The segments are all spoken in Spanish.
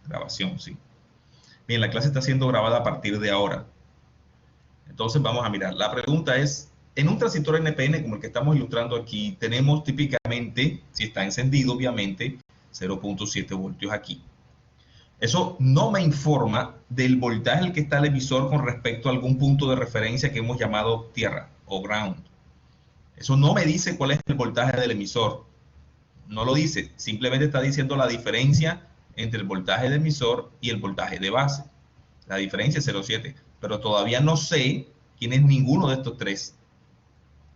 Grabación, sí. Bien, la clase está siendo grabada a partir de ahora. Entonces vamos a mirar. La pregunta es, en un transistor NPN como el que estamos ilustrando aquí, tenemos típicamente, si está encendido obviamente, 0.7 voltios aquí. Eso no me informa del voltaje al que está el emisor con respecto a algún punto de referencia que hemos llamado tierra o ground. Eso no me dice cuál es el voltaje del emisor. No lo dice, simplemente está diciendo la diferencia entre el voltaje de emisor y el voltaje de base. La diferencia es 0,7, pero todavía no sé quién es ninguno de estos tres.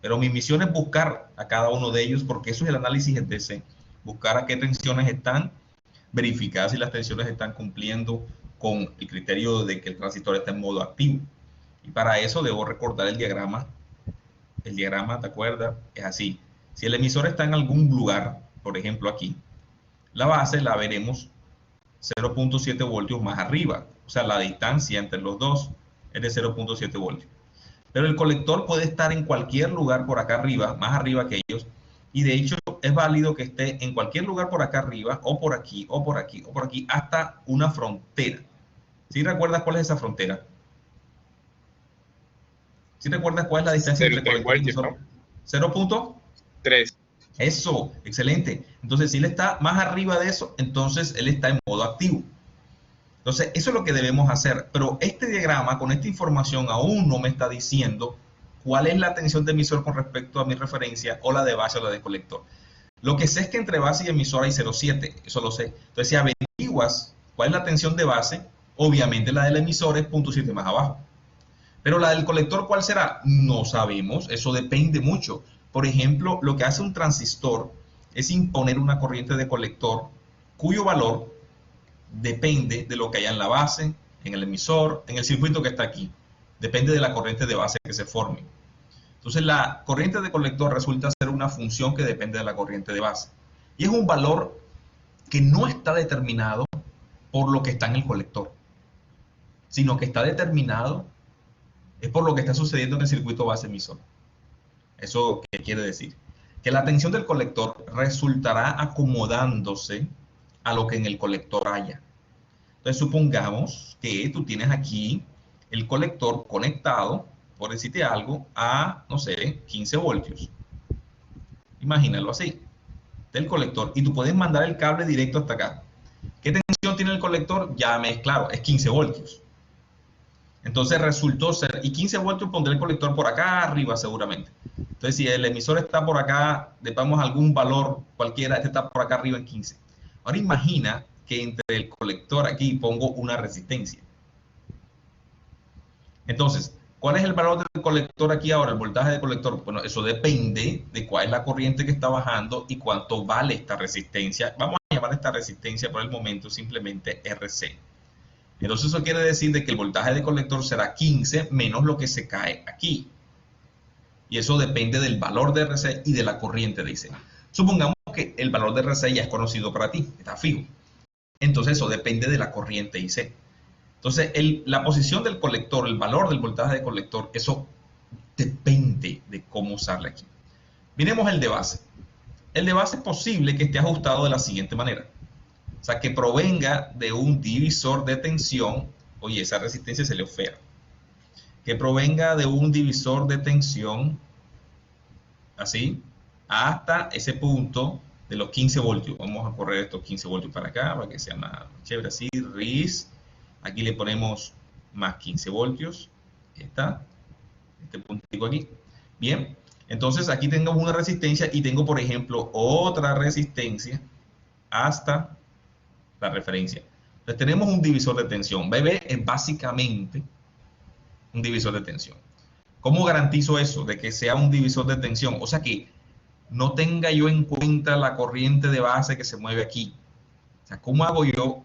Pero mi misión es buscar a cada uno de ellos, porque eso es el análisis en DC. Buscar a qué tensiones están, verificar si las tensiones están cumpliendo con el criterio de que el transistor está en modo activo. Y para eso debo recordar el diagrama. El diagrama, ¿te acuerdas? Es así. Si el emisor está en algún lugar, por ejemplo aquí, la base la veremos 0.7 voltios más arriba. O sea, la distancia entre los dos es de 0.7 voltios. Pero el colector puede estar en cualquier lugar por acá arriba, más arriba que ellos, y de hecho es válido que esté en cualquier lugar por acá arriba, o por aquí, o por aquí, o por aquí, hasta una frontera. ¿Sí recuerdas cuál es esa frontera? ¿Sí recuerdas cuál es la distancia entre colector y emisor? 0.3. Eso, excelente. Entonces, si él está más arriba de eso, entonces él está en modo activo. Entonces, eso es lo que debemos hacer. Pero este diagrama, con esta información, aún no me está diciendo cuál es la tensión de emisor con respecto a mi referencia, o la de base o la de colector. Lo que sé es que entre base y emisor hay 0,7, eso lo sé. Entonces, si averiguas cuál es la tensión de base, obviamente la del emisor es 0.7 más abajo. Pero la del colector, ¿cuál será? No sabemos, eso depende mucho. Por ejemplo, lo que hace un transistor es imponer una corriente de colector cuyo valor depende de lo que haya en la base, en el emisor, en el circuito que está aquí. Depende de la corriente de base que se forme. Entonces, la corriente de colector resulta ser una función que depende de la corriente de base. Y es un valor que no está determinado por lo que está en el colector, sino que está determinado es por lo que está sucediendo en el circuito base emisor. ¿Eso qué quiere decir? Que la tensión del colector resultará acomodándose a lo que en el colector haya. Entonces, supongamos que tú tienes aquí el colector conectado, por decirte algo, a, no sé, 15 voltios. Imagínalo así, del colector. Y tú puedes mandar el cable directo hasta acá. ¿Qué tensión tiene el colector? Ya me es claro, es 15 voltios. Entonces resultó ser, y 15 voltios pondré el colector por acá arriba seguramente. Entonces, si el emisor está por acá, le damos algún valor cualquiera, este está por acá arriba en 15. Ahora imagina que entre el colector aquí pongo una resistencia. Entonces, ¿cuál es el valor del colector aquí ahora? El voltaje del colector. Bueno, eso depende de cuál es la corriente que está bajando y cuánto vale esta resistencia. Vamos a llamar esta resistencia por el momento simplemente RC. Entonces eso quiere decir de que el voltaje de colector será 15 menos lo que se cae aquí. Y eso depende del valor de RC y de la corriente de IC. Supongamos que el valor de RC ya es conocido para ti, está fijo. Entonces eso depende de la corriente IC. Entonces la posición del colector, el valor del voltaje de colector, eso depende de cómo usarla aquí. Miremos el de base. El de base es posible que esté ajustado de la siguiente manera. O sea, que provenga de un divisor de tensión. Oye, esa resistencia se le fea. Que provenga de un divisor de tensión, así, hasta ese punto de los 15 voltios. Vamos a correr estos 15 voltios para acá, para que sea más chévere así. RIS. Aquí le ponemos más 15 voltios. Está. Este puntito aquí. Bien. Entonces, aquí tengo una resistencia y tengo, por ejemplo, otra resistencia hasta la referencia. Entonces tenemos un divisor de tensión. BB es básicamente un divisor de tensión. ¿Cómo garantizo eso? De que sea un divisor de tensión. O sea que no tenga yo en cuenta la corriente de base que se mueve aquí. O sea, ¿cómo hago yo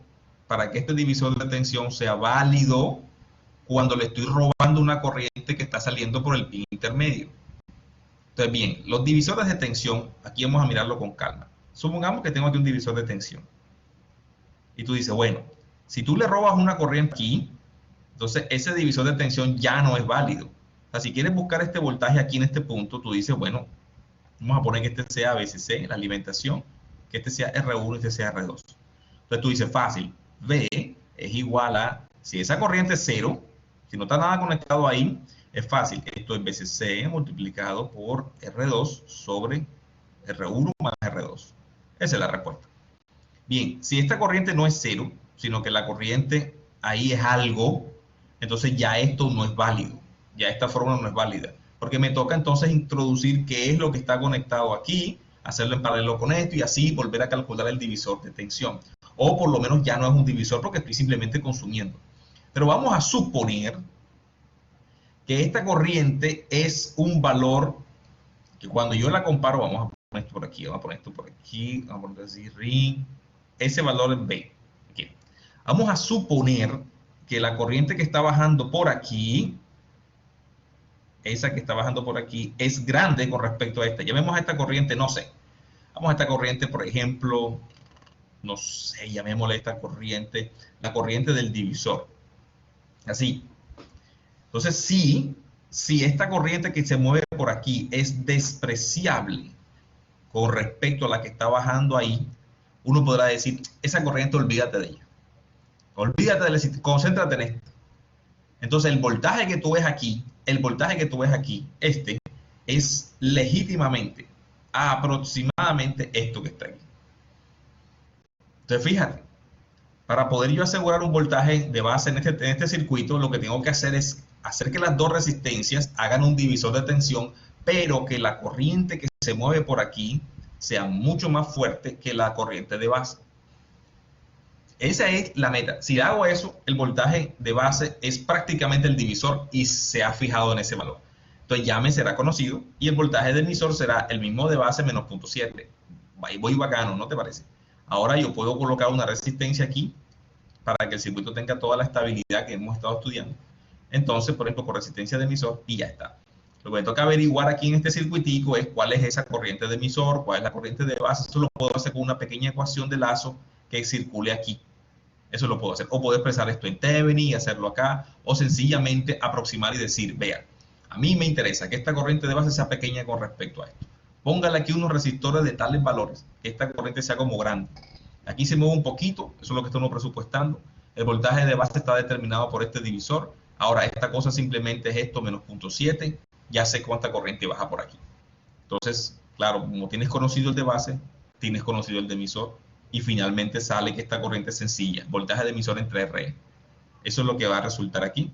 para que este divisor de tensión sea válido cuando le estoy robando una corriente que está saliendo por el pin intermedio? Entonces, bien, los divisores de tensión, aquí vamos a mirarlo con calma. Supongamos que tengo aquí un divisor de tensión. Y tú dices, bueno, si tú le robas una corriente aquí, entonces ese divisor de tensión ya no es válido. O sea, si quieres buscar este voltaje aquí en este punto, tú dices, bueno, vamos a poner que este sea VCC, la alimentación, que este sea R1 y este sea R2. Entonces tú dices, fácil, V es igual a, si esa corriente es cero, si no está nada conectado ahí, es fácil. Esto es veces C multiplicado por R2 sobre R1 más R2. Esa es la respuesta. Bien, si esta corriente no es cero, sino que la corriente ahí es algo, entonces ya esto no es válido. Ya esta fórmula no es válida. Porque me toca entonces introducir qué es lo que está conectado aquí, hacerlo en paralelo con esto y así volver a calcular el divisor de tensión. O por lo menos ya no es un divisor porque estoy simplemente consumiendo. Pero vamos a suponer que esta corriente es un valor que cuando yo la comparo, vamos a poner esto por aquí, vamos a poner esto por aquí, vamos a poner así, ese valor es B. Aquí. Vamos a suponer que la corriente que está bajando por aquí, esa que está bajando por aquí, es grande con respecto a esta. Llamemos a esta corriente, no sé. Vamos a esta corriente, por ejemplo, no sé, llamémosle esta corriente, la corriente del divisor. Así. Entonces, si esta corriente que se mueve por aquí es despreciable con respecto a la que está bajando ahí, uno podrá decir, esa corriente olvídate de ella. Olvídate de la, concéntrate en esto. Entonces el voltaje que tú ves aquí, el voltaje que tú ves aquí, este, es legítimamente, aproximadamente esto que está aquí. Entonces fíjate, para poder yo asegurar un voltaje de base en este circuito, lo que tengo que hacer es hacer que las dos resistencias hagan un divisor de tensión, pero que la corriente que se mueve por aquí sea mucho más fuerte que la corriente de base. Esa es la meta. Si hago eso, el voltaje de base es prácticamente el divisor y se ha fijado en ese valor. Entonces ya me será conocido y el voltaje del emisor será el mismo de base menos 0.7. Voy bacano, ¿no te parece? Ahora yo puedo colocar una resistencia aquí para que el circuito tenga toda la estabilidad que hemos estado estudiando. Entonces, por ejemplo, con resistencia de emisor y ya está. Lo que me toca averiguar aquí en este circuitico es cuál es esa corriente de emisor, cuál es la corriente de base. Eso lo puedo hacer con una pequeña ecuación de lazo que circule aquí. Eso lo puedo hacer. O puedo expresar esto en Thevenin y hacerlo acá. O sencillamente aproximar y decir, vea, a mí me interesa que esta corriente de base sea pequeña con respecto a esto. Póngale aquí unos resistores de tales valores, que esta corriente sea como grande. Aquí se mueve un poquito, eso es lo que estamos presupuestando. El voltaje de base está determinado por este divisor. Ahora, esta cosa simplemente es esto menos 0.7. Ya sé cuánta corriente baja por aquí. Entonces, claro, como tienes conocido el de base, tienes conocido el de emisor, y finalmente sale que esta corriente es sencilla, voltaje de emisor entre R. Eso es lo que va a resultar aquí.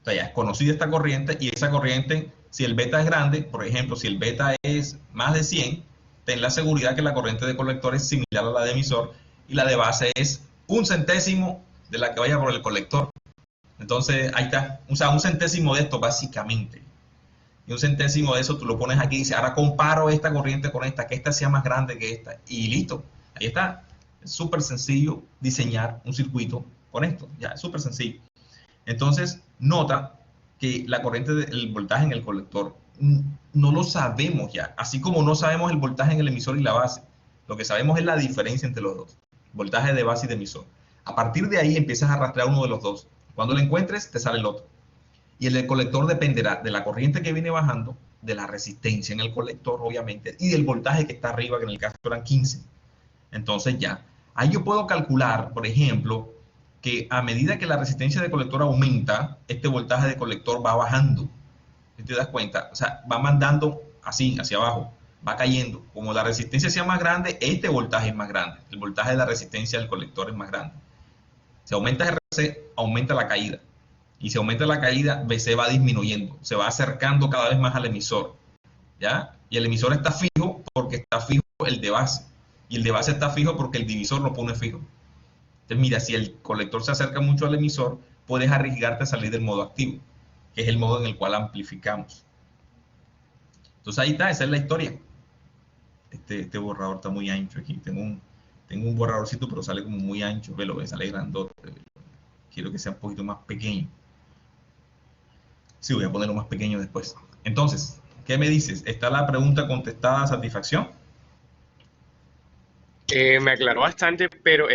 O sea, ya es conocida esta corriente y esa corriente, si el beta es grande, por ejemplo, si el beta es más de 100, ten la seguridad que la corriente de colector es similar a la de emisor y la de base es un centésimo de la que vaya por el colector. Entonces, ahí está. O sea, un centésimo de esto básicamente. Y un centésimo de eso tú lo pones aquí y dices, ahora comparo esta corriente con esta, que esta sea más grande que esta. Y listo, ahí está. Es súper sencillo diseñar un circuito con esto. Ya, es súper sencillo. Entonces, nota que la corriente del voltaje en el colector no lo sabemos ya. Así como no sabemos el voltaje en el emisor y la base. Lo que sabemos es la diferencia entre los dos. Voltaje de base y de emisor. A partir de ahí empiezas a rastrear uno de los dos. Cuando lo encuentres, te sale el otro. Y el del colector dependerá de la corriente que viene bajando, de la resistencia en el colector, obviamente, y del voltaje que está arriba, que en el caso eran 15. Entonces ya, ahí yo puedo calcular, por ejemplo, que a medida que la resistencia de colector aumenta, este voltaje de colector va bajando. Si te das cuenta, o sea, va mandando así, hacia abajo, va cayendo. Como la resistencia sea más grande, este voltaje es más grande. El voltaje de la resistencia del colector es más grande. Si aumenta RC, aumenta la caída. Y si aumenta la caída, BC va disminuyendo, se va acercando cada vez más al emisor, ¿ya? Y el emisor está fijo porque está fijo el de base, y el de base está fijo porque el divisor lo pone fijo. Entonces, mira, si el colector se acerca mucho al emisor, puedes arriesgarte a salir del modo activo, que es el modo en el cual amplificamos. Entonces ahí está, esa es la historia. Este borrador está muy ancho aquí, tengo un borradorcito, pero sale como muy ancho, ve, lo ves, sale grandote. Quiero que sea un poquito más pequeño. Sí, voy a ponerlo más pequeño después. Entonces, ¿qué me dices? ¿Está la pregunta contestada a satisfacción? Me aclaró bastante, pero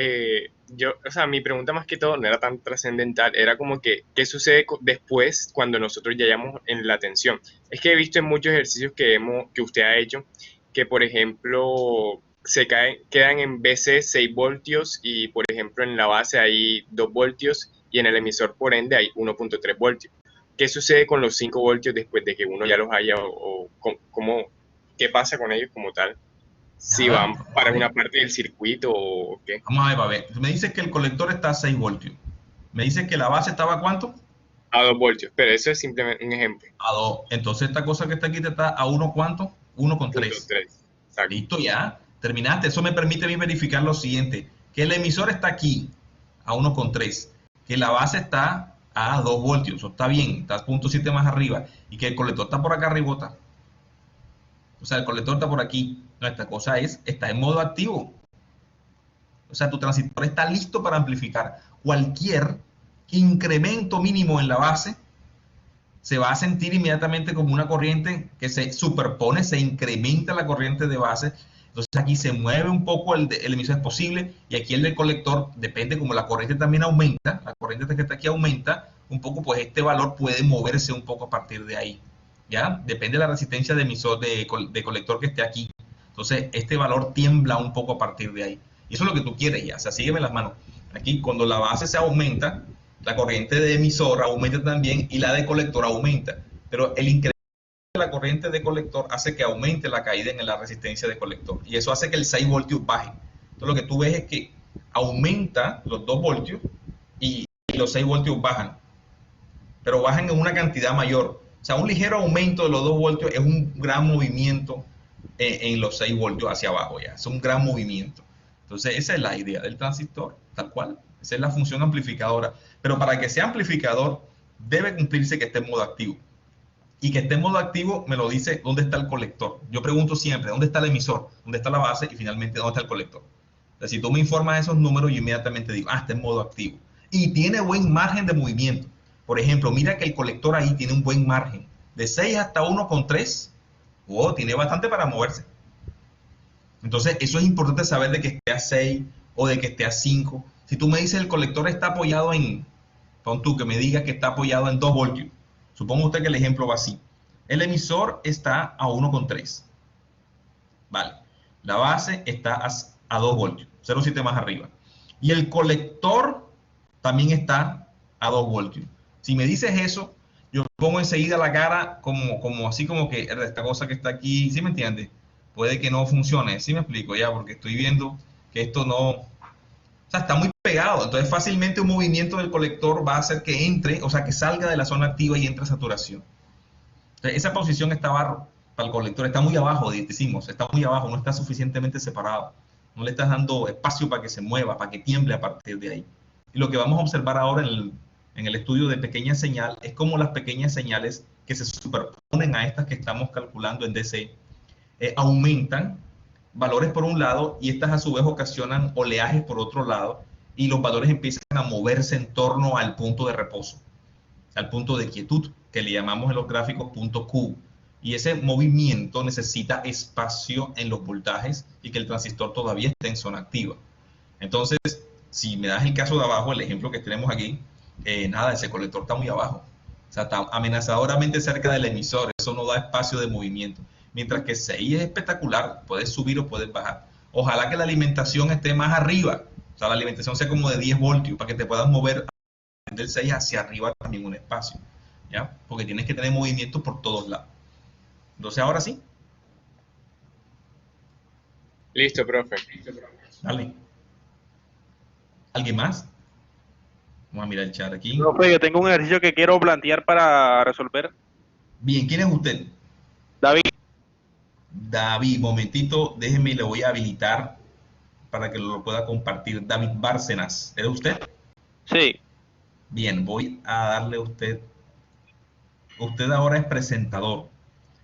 yo, o sea, mi pregunta más que todo no era tan trascendental, era como que, ¿qué sucede después cuando nosotros ya hayamos en la tensión? Es que he visto en muchos ejercicios que usted ha hecho, que por ejemplo, quedan en BC 6 voltios y, por ejemplo, en la base hay 2 voltios y en el emisor, por ende, hay 1.3 voltios. ¿Qué sucede con los 5 voltios después de que uno ya los haya qué pasa con ellos como tal? Si Nada, van vamos a para ver. una parte del circuito o qué. Vamos a ver, a ver. Me dices que el colector está a 6 voltios. Me dices que la base estaba a ¿cuánto? A 2 voltios, pero eso es simplemente un ejemplo. A 2. Entonces esta cosa que está aquí te está a 1 ¿cuánto? 1 con Punto 3. 3. Exacto. Listo, ya. Terminaste. Eso me permite a mí verificar lo siguiente. Que el emisor está aquí a 1 con 3. Que la base está a 2 voltios. Eso está bien. Está a 0.7 más arriba. Y que el colector está por acá arribota. O sea, el colector está por aquí. No, esta cosa está en modo activo. O sea, tu transistor está listo para amplificar. Cualquier incremento mínimo en la base se va a sentir inmediatamente como una corriente que se superpone, se incrementa la corriente de base. Entonces aquí se mueve un poco el emisor, es posible, y aquí el del colector, depende como la corriente también aumenta, la corriente que está aquí aumenta un poco, pues este valor puede moverse un poco a partir de ahí. ¿Ya? Depende de la resistencia de emisor de colector que esté aquí. Entonces este valor tiembla un poco a partir de ahí. Y eso es lo que tú quieres ya, o sea, sígueme las manos. Aquí cuando la base se aumenta, la corriente de emisor aumenta también y la de colector aumenta. Pero el incremento de la corriente de colector hace que aumente la caída en la resistencia de colector. Y eso hace que el 6 voltios baje. Entonces lo que tú ves es que aumenta los 2 voltios y los 6 voltios bajan. Pero bajan en una cantidad mayor. O sea, un ligero aumento de los 2 voltios es un gran movimiento en los 6 voltios hacia abajo ya. Es un gran movimiento. Entonces esa es la idea del transistor, tal cual. Esa es la función amplificadora. Pero para que sea amplificador, debe cumplirse que esté en modo activo. Y que esté en modo activo me lo dice dónde está el colector. Yo pregunto siempre, ¿dónde está el emisor? ¿Dónde está la base? Y finalmente, ¿dónde está el colector? Entonces, si tú me informas esos números, yo inmediatamente digo, está en modo activo. Y tiene buen margen de movimiento. Por ejemplo, mira que el colector ahí tiene un buen margen. De 6 hasta 1,3. Oh, tiene bastante para moverse. Entonces, eso es importante saber de que esté a 6 o de que esté a 5. Si tú me dices el colector está apoyado pon tú que me digas que está apoyado en 2 voltios. Supongo usted que el ejemplo va así. El emisor está a 1,3. Vale. La base está a 2 voltios, 0,7 más arriba. Y el colector también está a 2 voltios. Si me dices eso, yo pongo enseguida la cara como así como que esta cosa que está aquí, ¿sí me entiendes? Puede que no funcione, ¿sí me explico ya? Porque estoy viendo que esto no, o sea, está muy pegado. Entonces fácilmente un movimiento del colector va a hacer que entre, o sea, que salga de la zona activa y entre a saturación. Entonces, esa posición para el colector está muy abajo, decimos, está muy abajo, no está suficientemente separado. No le estás dando espacio para que se mueva, para que tiemble a partir de ahí. Y lo que vamos a observar ahora en el estudio de pequeña señal es cómo las pequeñas señales que se superponen a estas que estamos calculando en DC aumentan valores por un lado y estas a su vez ocasionan oleajes por otro lado y los valores empiezan a moverse en torno al punto de reposo, al punto de quietud, que le llamamos en los gráficos punto Q. Y ese movimiento necesita espacio en los voltajes y que el transistor todavía esté en zona activa. Entonces, si me das el caso de abajo, el ejemplo que tenemos aquí, nada, ese colector está muy abajo. O sea, está amenazadoramente cerca del emisor, eso no da espacio de movimiento. Mientras que 6 es espectacular, puedes subir o puedes bajar. Ojalá que la alimentación esté más arriba, o sea, la alimentación sea como de 10 voltios, para que te puedas mover del 6 hacia arriba también un espacio, ¿ya? Porque tienes que tener movimiento por todos lados. Entonces, ahora sí, Listo, profe. dale. ¿Alguien más? Vamos a mirar el chat aquí. Profe, yo tengo un ejercicio que quiero plantear para resolver. Bien, ¿quién es usted? David, David, momentito, déjeme y le voy a habilitar para que lo pueda compartir. David Bárcenas, ¿es usted? sí, Bien, voy a darle a usted. Usted ahora es presentador.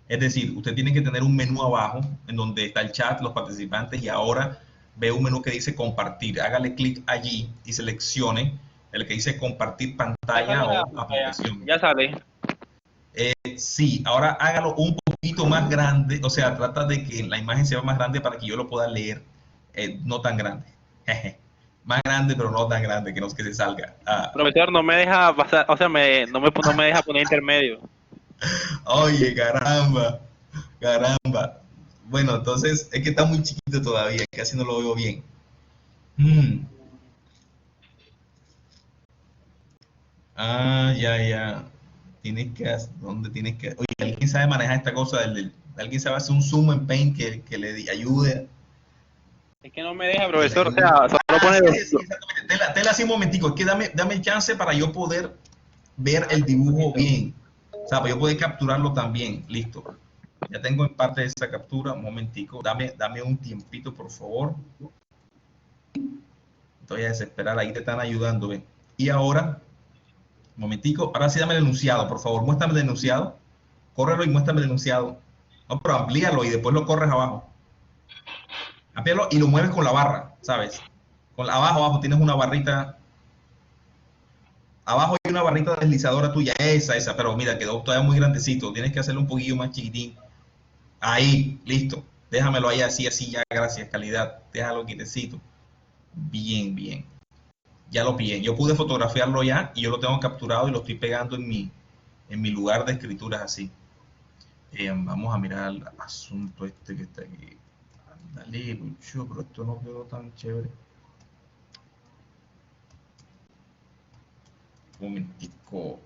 Es decir, usted tiene que tener un menú abajo en donde está el chat, los participantes y ahora ve un menú que dice compartir. Hágale clic allí y seleccione el que dice compartir pantalla o aplicación. ya sale. Sí, ahora hágalo un poquito más grande, o sea, trata de que la imagen sea más grande para que yo lo pueda leer, no tan grande. Más grande, pero no tan grande, que no es que se salga. Profesor, no me deja pasar, o sea, no me deja poner intermedio. Oye, caramba, caramba. Bueno, entonces es que está muy chiquito todavía, casi no lo veo bien. Mm. Ah, ya, ya. Tienes que, ¿dónde tienes que? Oye, ¿alguien sabe manejar esta cosa? ¿Alguien sabe hacer un zoom en Paint que le ayude? Es que no me deja, Que le profesor. O ayude. sea, solo Ah, pone sí, sí, exactamente. Tela así un momentico. Es que dame el chance para yo poder ver el dibujo bien. O sea, para yo poder capturarlo también. Listo. Ya tengo en parte de esa captura. Un momentico. Dame un tiempito, por favor. Estoy a desesperar. Ahí te están ayudando, ¿ven? Y ahora, un momentico. Ahora sí dame el enunciado, por favor. Muéstrame el enunciado. Córrelo y muéstrame el enunciado. No, pero amplíalo y después lo corres abajo. Amplíalo y lo mueves con la barra, ¿sabes? Abajo tienes una barrita. Abajo hay una barrita deslizadora tuya. Esa. Pero mira, quedó todavía muy grandecito. Tienes que hacerlo un poquillo más chiquitín. Ahí, listo. Déjamelo ahí así ya. Gracias, calidad. Déjalo quietecito. Bien, bien. Ya lo pillé. Yo pude fotografiarlo ya y yo lo tengo capturado y lo estoy pegando en mi lugar de escrituras así. Vamos a mirar el asunto este que está aquí. Dale, Lucho, pero esto no quedó tan chévere. Un momentico.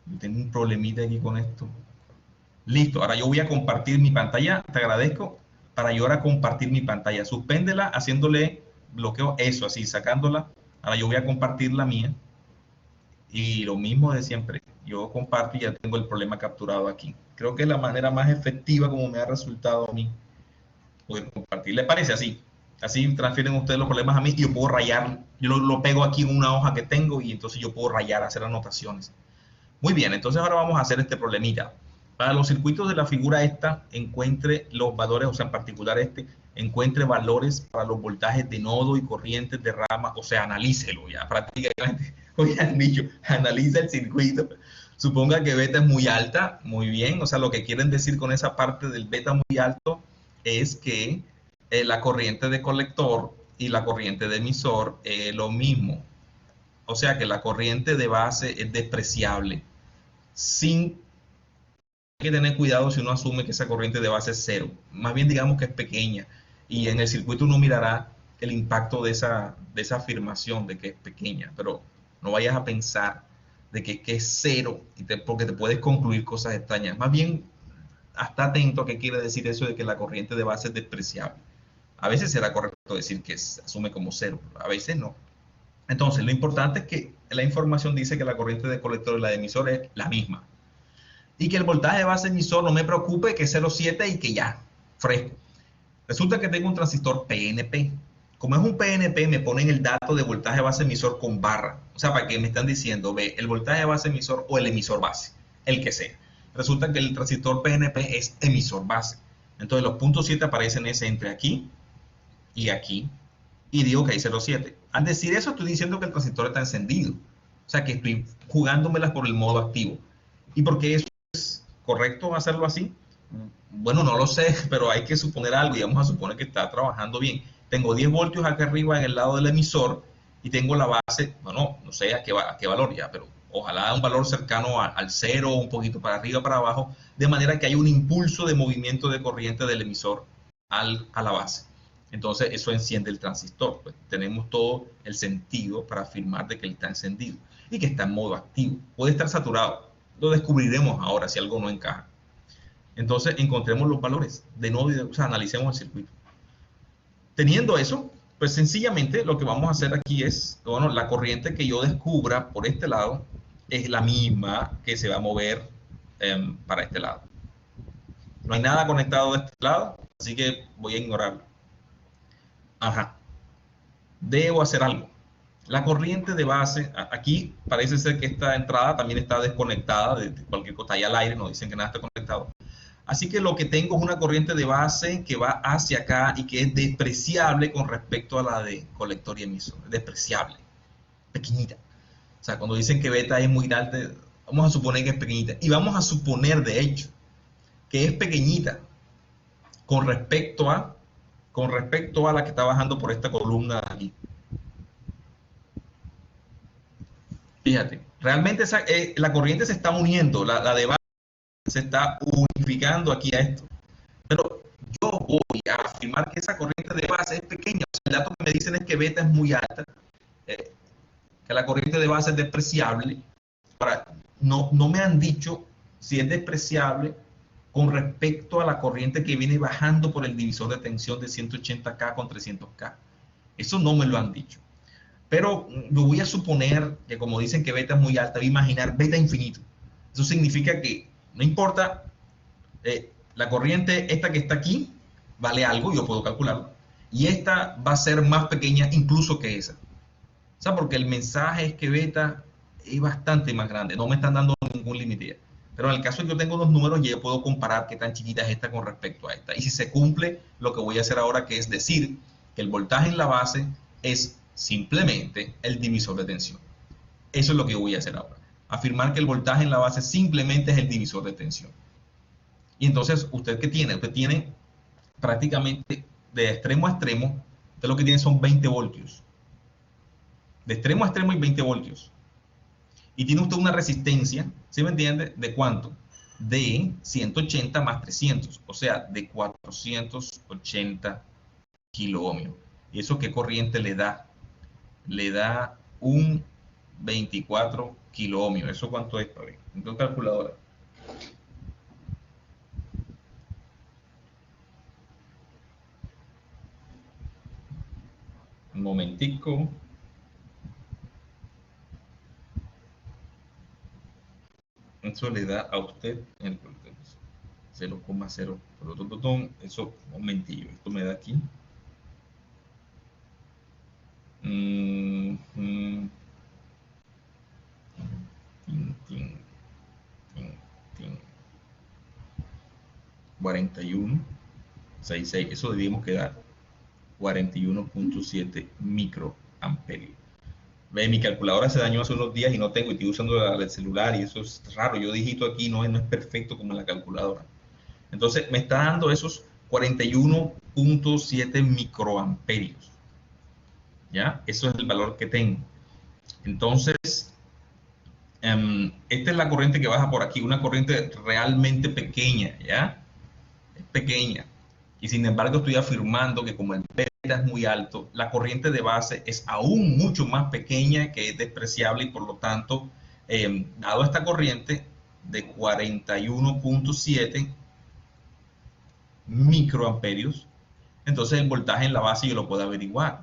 Yo tengo un problemita aquí con esto. Listo, ahora yo voy a compartir mi pantalla. Te agradezco para yo ahora compartir mi pantalla. Suspéndela haciéndole bloqueo, eso así, sacándola. Ahora yo voy a compartir la mía. Y lo mismo de siempre. Yo comparto y ya tengo el problema capturado aquí. Creo que es la manera más efectiva como me ha resultado a mí poder compartir. ¿Les parece así? Así transfieren ustedes los problemas a mí y yo puedo rayar. Yo lo pego aquí en una hoja que tengo y entonces yo puedo rayar, hacer anotaciones. Muy bien, entonces ahora vamos a hacer este problemita. Para los circuitos de la figura esta, encuentre los valores, o sea, en particular este, encuentre valores para los voltajes de nodo y corrientes de rama, o sea, analícelo ya prácticamente. Oye, han dicho, analiza el circuito. Suponga que beta es muy alta, muy bien, o sea, lo que quieren decir con esa parte del beta muy alto es que la corriente de colector y la corriente de emisor es lo mismo. O sea que la corriente de base es despreciable sin que tener cuidado si uno asume que esa corriente de base es cero. Más bien digamos que es pequeña. Y en el circuito uno mirará el impacto de esa afirmación de que es pequeña. Pero no vayas a pensar de que es cero porque te puedes concluir cosas extrañas. Más bien, hasta atento a qué quiere decir eso de que la corriente de base es despreciable. A veces será correcto decir que se asume como cero, a veces no. Entonces, lo importante es que la información dice que la corriente de colector y la de emisor es la misma y que el voltaje de base emisor no me preocupe, que es 0,7 y que ya, fresco. Resulta que tengo un transistor PNP. Como es un PNP, me ponen el dato de voltaje base emisor con barra. O sea, para que me están diciendo, ve, el voltaje base emisor o el emisor base, el que sea. Resulta que el transistor PNP es emisor base. Entonces los puntos 7 aparecen ese entre aquí y aquí. Y digo que hay 0,7. Al decir eso, estoy diciendo que el transistor está encendido. O sea, que estoy jugándomelas por el modo activo. ¿Y por qué eso es correcto hacerlo así? Bueno, no lo sé, pero hay que suponer algo y vamos a suponer que está trabajando bien. Tengo 10 voltios acá arriba en el lado del emisor y tengo la base, bueno, no sé a qué valor ya, pero ojalá un valor cercano al cero, un poquito para arriba, para abajo, de manera que haya un impulso de movimiento de corriente del emisor a la base. Entonces eso enciende el transistor. Pues tenemos todo el sentido para afirmar de que él está encendido y que está en modo activo. Puede estar saturado. Lo descubriremos ahora si algo no encaja. Entonces encontremos los valores de nodo y o sea, analicemos el circuito. Teniendo eso, pues sencillamente lo que vamos a hacer aquí es, bueno, la corriente que yo descubra por este lado es la misma que se va a mover para este lado. No hay nada conectado de este lado, así que voy a ignorarlo. Ajá. Debo hacer algo. La corriente de base, aquí parece ser que esta entrada también está desconectada de cualquier cosa, está ahí al aire, nos dicen que nada está conectado. Así que lo que tengo es una corriente de base que va hacia acá y que es despreciable con respecto a la de colector y emisor. Despreciable, pequeñita. O sea, cuando dicen que beta es muy alta, vamos a suponer que es pequeñita. Y vamos a suponer, de hecho, que es pequeñita con respecto a la que está bajando por esta columna de aquí. Fíjate, realmente la corriente se está uniendo, la de base se está unificando aquí a esto. Pero yo voy a afirmar que esa corriente de base es pequeña. O sea, el dato que me dicen es que beta es muy alta, que la corriente de base es despreciable. Ahora, no me han dicho si es despreciable con respecto a la corriente que viene bajando por el divisor de tensión de 180K con 300K. Eso no me lo han dicho. Pero lo voy a suponer que como dicen que beta es muy alta, voy a imaginar beta infinito. Eso significa que no importa, la corriente esta que está aquí vale algo, yo puedo calcularlo, y esta va a ser más pequeña incluso que esa. O sea, porque el mensaje es que beta es bastante más grande, no me están dando ningún límite. Pero en el caso de que yo tengo los números, ya yo puedo comparar qué tan chiquita es esta con respecto a esta. Y si se cumple lo que voy a hacer ahora, que es decir que el voltaje en la base es simplemente el divisor de tensión. Eso es lo que voy a hacer ahora. Afirmar que el voltaje en la base simplemente es el divisor de tensión. Y entonces, ¿usted qué tiene? Usted tiene prácticamente de extremo a extremo, usted lo que tiene son 20 voltios. De extremo a extremo y 20 voltios. Y tiene usted una resistencia, ¿sí me entiende? ¿De cuánto? De 180 más 300, o sea, de 480 kiloohmios. ¿Y eso qué corriente le da? Le da un 24 kiloohmios. ¿Eso cuánto es? Entonces, calculadora. Un momentico. Eso le da a usted el 0,0. Eso, un momentillo. Esto me da aquí. 41,66. Eso debemos quedar 41,7 microamperios. Ve, mi calculadora se dañó hace unos días y no tengo, y estoy usando el celular y eso es raro. Yo digito aquí, no es perfecto como la calculadora. Entonces me está dando esos 41,7 microamperios. ¿Ya? Eso es el valor que tengo. Entonces, esta es la corriente que baja por aquí, una corriente realmente pequeña, ¿ya? Es pequeña. Y sin embargo estoy afirmando que como el beta es muy alto, la corriente de base es aún mucho más pequeña, que es despreciable y por lo tanto, dado esta corriente de 41,7 microamperios, entonces el voltaje en la base yo lo puedo averiguar.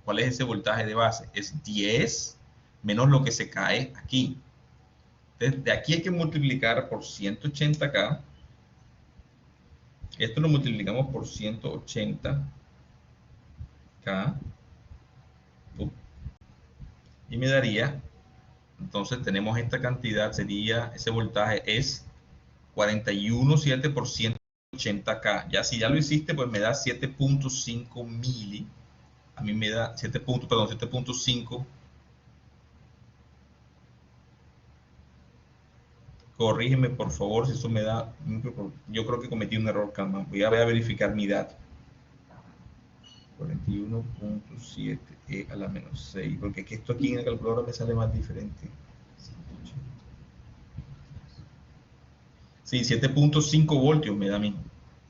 ¿Cuál es ese voltaje de base? Es 10 menos lo que se cae aquí. Entonces, de aquí hay que multiplicar por 180K. Esto lo multiplicamos por 180K. Y me daría, entonces tenemos esta cantidad, sería, ese voltaje es 41,7 por 180K. Ya si ya lo hiciste, pues me da 7,5 mili. A mí me da 7,5. Corrígeme por favor si eso me da, yo creo que cometí un error, calma, voy a verificar mi dato. 41,7 a la menos 6, porque es que esto aquí en el calculador me sale más diferente. Sí, 7,5 voltios me da a mí.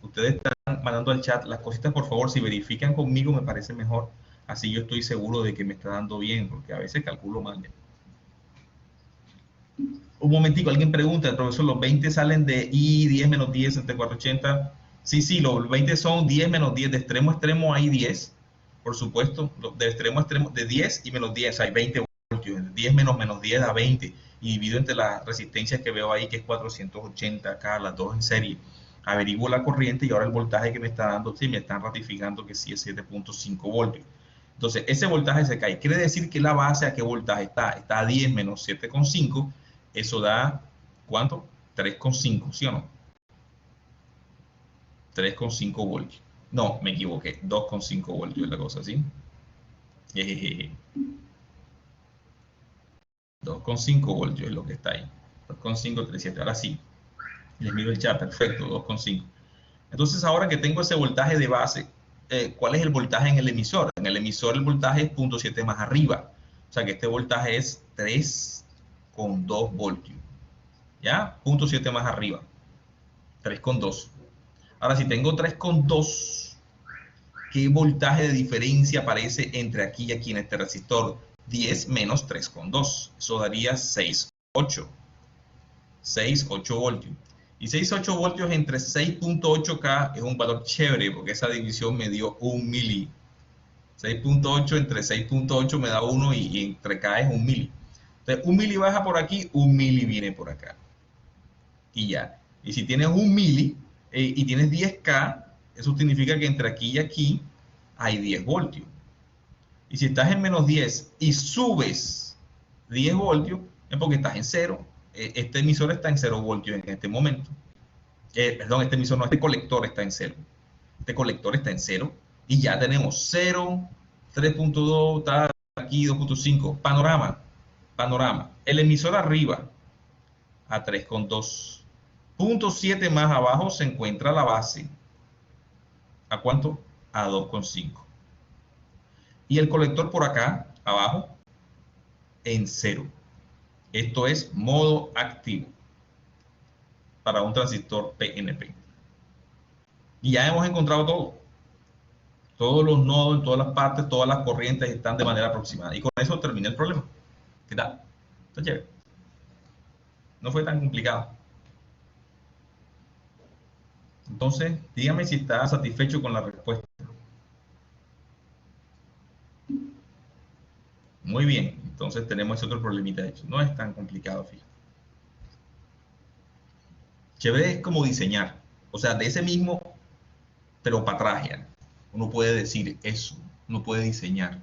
Ustedes están mandando al chat las cositas, por favor, si verifican conmigo me parece mejor. Así yo estoy seguro de que me está dando bien, porque a veces calculo mal. Un momentico, alguien pregunta, profesor, ¿los 20 salen de I 10 menos 10 entre 480? Sí, los 20 son 10 menos 10, de extremo a extremo hay 10, por supuesto, de extremo a extremo, de 10 y menos 10 hay 20 voltios, 10 menos 10 da 20, y divido entre las resistencias que veo ahí, que es 480 acá, las dos en serie, averiguo la corriente y ahora el voltaje que me está dando, sí, me están ratificando que sí es 7,5 voltios. Entonces, ese voltaje se cae. Quiere decir que la base a qué voltaje está. Está a 10 menos 7,5. Eso da, ¿cuánto? 3,5, ¿sí o no? 3,5 voltios. No, me equivoqué. 2,5 voltios es la cosa, ¿sí? 2,5 voltios es lo que está ahí. 2,537. Ahora sí. Les miro el chat. Perfecto, 2,5. Entonces, ahora que tengo ese voltaje de base, ¿cuál es el voltaje en el emisor? En el emisor el voltaje es 0,7 más arriba. O sea que este voltaje es 3,2 voltios. ¿Ya? 0,7 más arriba. 3,2. Ahora, si tengo 3,2, ¿qué voltaje de diferencia aparece entre aquí y aquí en este resistor? 10 menos 3,2. Eso daría 6,8. 6,8 voltios. Y 6,8 voltios entre 6,8K es un valor chévere porque esa división me dio 1 mili. 6,8 entre 6,8 me da 1 y entre K es 1 mili. Entonces 1 mili baja por aquí, 1 mili viene por acá. Y ya. Y si tienes 1 mili y tienes 10K, eso significa que entre aquí y aquí hay 10 voltios. Y si estás en menos 10 y subes 10 voltios, es porque estás en 0. Este emisor está en 0 voltios en este momento. Perdón, este emisor no, este colector está en 0. Este colector está en 0. Y ya tenemos 0, 3,2, está aquí 2,5. Panorama. Panorama. El emisor arriba a 3,2. 0,7 más abajo se encuentra la base. ¿A cuánto? A 2,5. Y el colector por acá, abajo, en 0. Esto es modo activo para un transistor PNP. Y ya hemos encontrado todo. Todos los nodos en todas las partes, todas las corrientes están de manera aproximada. Y con eso terminé el problema. ¿Qué tal? Está chévere. No fue tan complicado. Entonces, dígame si está satisfecho con la respuesta. Muy bien. Entonces tenemos ese otro problemita hecho. No es tan complicado, fíjate. Chévere es como diseñar. O sea, de ese mismo, pero para atrás ya. Uno puede decir eso. Uno puede diseñar.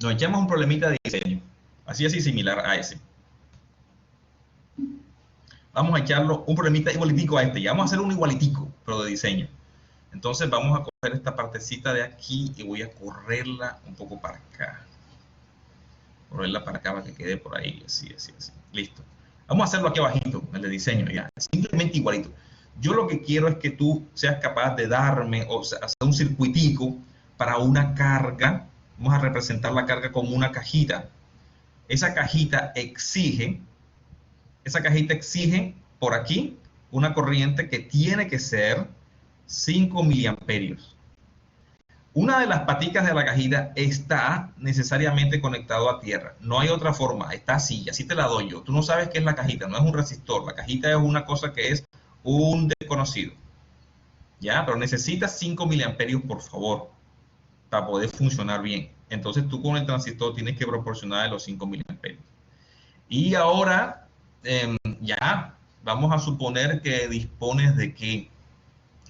Nos echamos un problemita de diseño. Así similar a ese. Vamos a echarlo un problemita igualitico a este. Ya vamos a hacer un igualitico, pero de diseño. Entonces vamos a coger esta partecita de aquí y voy a correrla un poco para acá. Correrla para acá para que quede por ahí, así. Listo. Vamos a hacerlo aquí abajito, el de diseño, ya. Simplemente igualito. Yo lo que quiero es que tú seas capaz de darme, o sea, hacer un circuitico para una carga. Vamos a representar la carga como una cajita. Esa cajita exige por aquí una corriente que tiene que ser 5 miliamperios. Una de las paticas de la cajita está necesariamente conectado a tierra. No hay otra forma, está así, así te la doy yo. Tú no sabes qué es la cajita, no es un resistor. La cajita es una cosa que es un desconocido. ¿Ya? Pero necesitas 5 miliamperios, por favor, para poder funcionar bien. Entonces tú con el transistor tienes que proporcionar los 5 miliamperios. Y ahora, ya, vamos a suponer que dispones de qué.